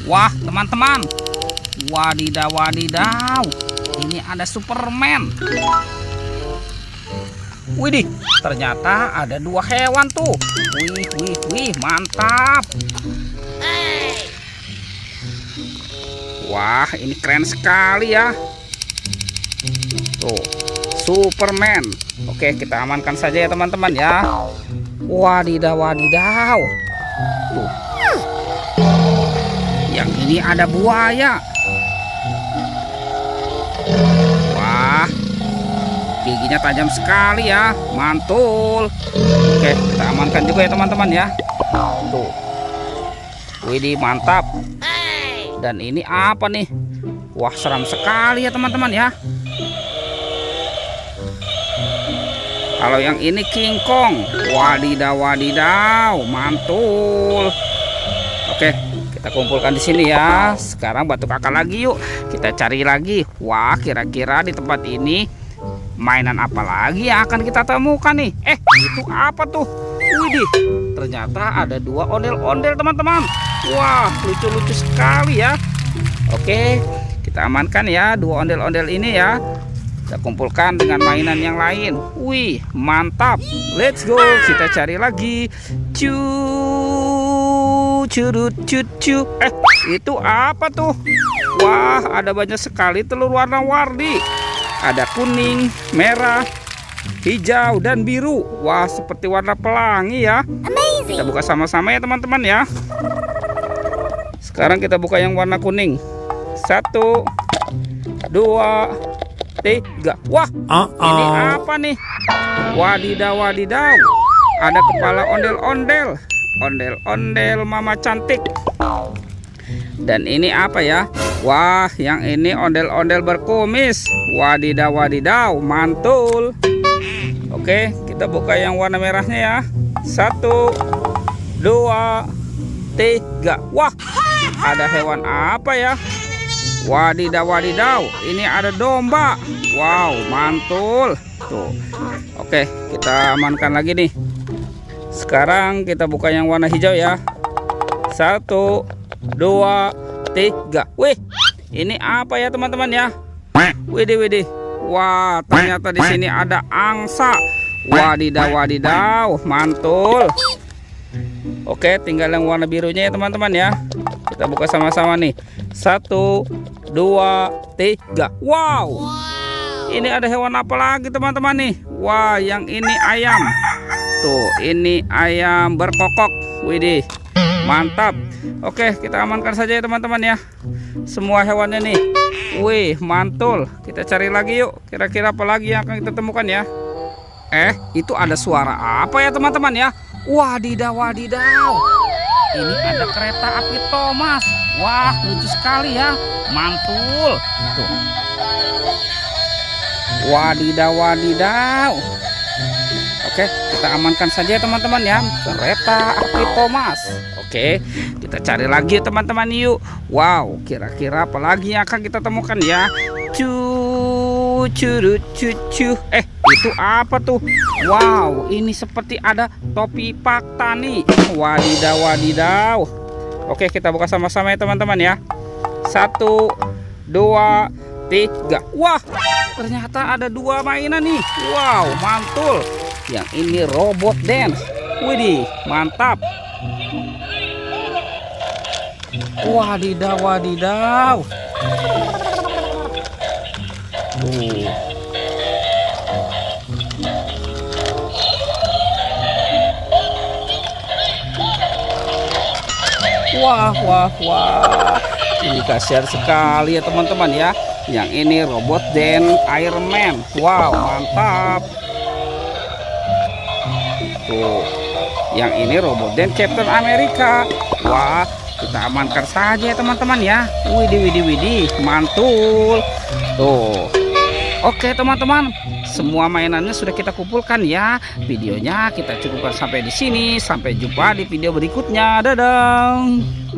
Wah, teman-teman. Wadidaw, wadidaw. Ini ada Superman. Widih, ternyata ada dua hewan tuh. Wih, mantap. Wah, ini keren sekali ya. Tuh, Superman. Oke, kita amankan saja ya teman-teman ya. Wadidaw, wadidaw. Tuh. Yang ini ada buaya. Wah, giginya tajam sekali ya, mantul. Oke, kita amankan juga ya teman-teman ya. Tuh, widih, mantap. Dan ini apa nih? Wah, seram sekali ya teman-teman ya. Kalau yang ini King Kong. Wadidaw, wadidaw, mantul. Oke, kita kumpulkan di sini ya. Sekarang batu kakak lagi yuk. Kita cari lagi. Wah, kira-kira di tempat ini mainan apa lagi yang akan kita temukan nih? Itu apa tuh? Widih, ternyata ada dua ondel-ondel teman-teman. Wah, lucu-lucu sekali ya. Oke, kita amankan ya dua ondel-ondel ini ya. Kita kumpulkan dengan mainan yang lain. Wih, mantap. Let's go. Kita cari lagi. Curut cucu. Itu apa tuh? Wah, ada banyak sekali telur warna-warni. Ada kuning, merah, hijau, dan biru. Wah, seperti warna pelangi ya. Amazing. Kita buka sama-sama ya teman-teman ya. Sekarang kita buka yang warna kuning. 1, 2, 3. Wah, ini apa nih? Wadidaw, wadidaw. Ada kepala ondel-ondel. Ondel-ondel mama cantik. Dan ini apa ya? Wah, yang ini ondel-ondel berkumis. Wadidaw, wadidaw, mantul. Oke, kita buka yang warna merahnya ya. 1, 2, 3. Wah, ada hewan apa ya? Wadidaw, wadidaw. Ini ada domba. Wow, mantul. Tuh. Oke, kita amankan lagi nih. Sekarang kita buka yang warna hijau ya. 1, 2, 3. Wih, ini apa ya teman-teman ya? Widih. Wah, ternyata di sini ada angsa. Wadidaw, wadidaw, mantul. Oke, tinggal yang warna birunya ya teman-teman ya. Kita buka sama-sama nih. 1, 2, 3. Wow. Ini ada hewan apa lagi teman-teman nih? Wah, yang ini ayam. Tuh, ini ayam berkokok. Widih, mantap. Oke, kita amankan saja ya teman-teman ya. Semua hewannya nih. Wih, mantul. Kita cari lagi yuk. Kira-kira apa lagi yang akan kita temukan ya? Itu ada suara apa ya teman-teman ya? Wadidaw, wadidaw. Ini ada kereta api Thomas. Wah, lucu sekali ya. Mantul. Tuh. Wadidaw, wadidaw. Oke, kita amankan saja teman-teman ya. Kereta api Thomas. Oke, kita cari lagi teman-teman yuk. Wow, kira-kira apa lagi yang akan kita temukan ya? Curut cucu. Itu apa tuh? Wow, ini seperti ada topi Pak Tani. Wadidaw, wadidaw. Oke, kita buka sama-sama ya teman-teman ya. 1, 2, 3. Wah, ternyata ada dua mainan nih. Wow, mantul. Yang ini robot dance. Widih, mantap. Wadidaw, wadidaw. Tuh. Wah. Ini kasihan sekali ya teman-teman ya. Yang ini robot dan Iron Man. Wow, mantap. Tuh. Yang ini robot dan Captain America. Wah, kita amankan saja ya teman-teman ya. Widih, mantul. Tuh. Oke teman-teman, semua mainannya sudah kita kumpulkan ya. Videonya kita cukupkan sampai di sini. Sampai jumpa di video berikutnya. Dadah.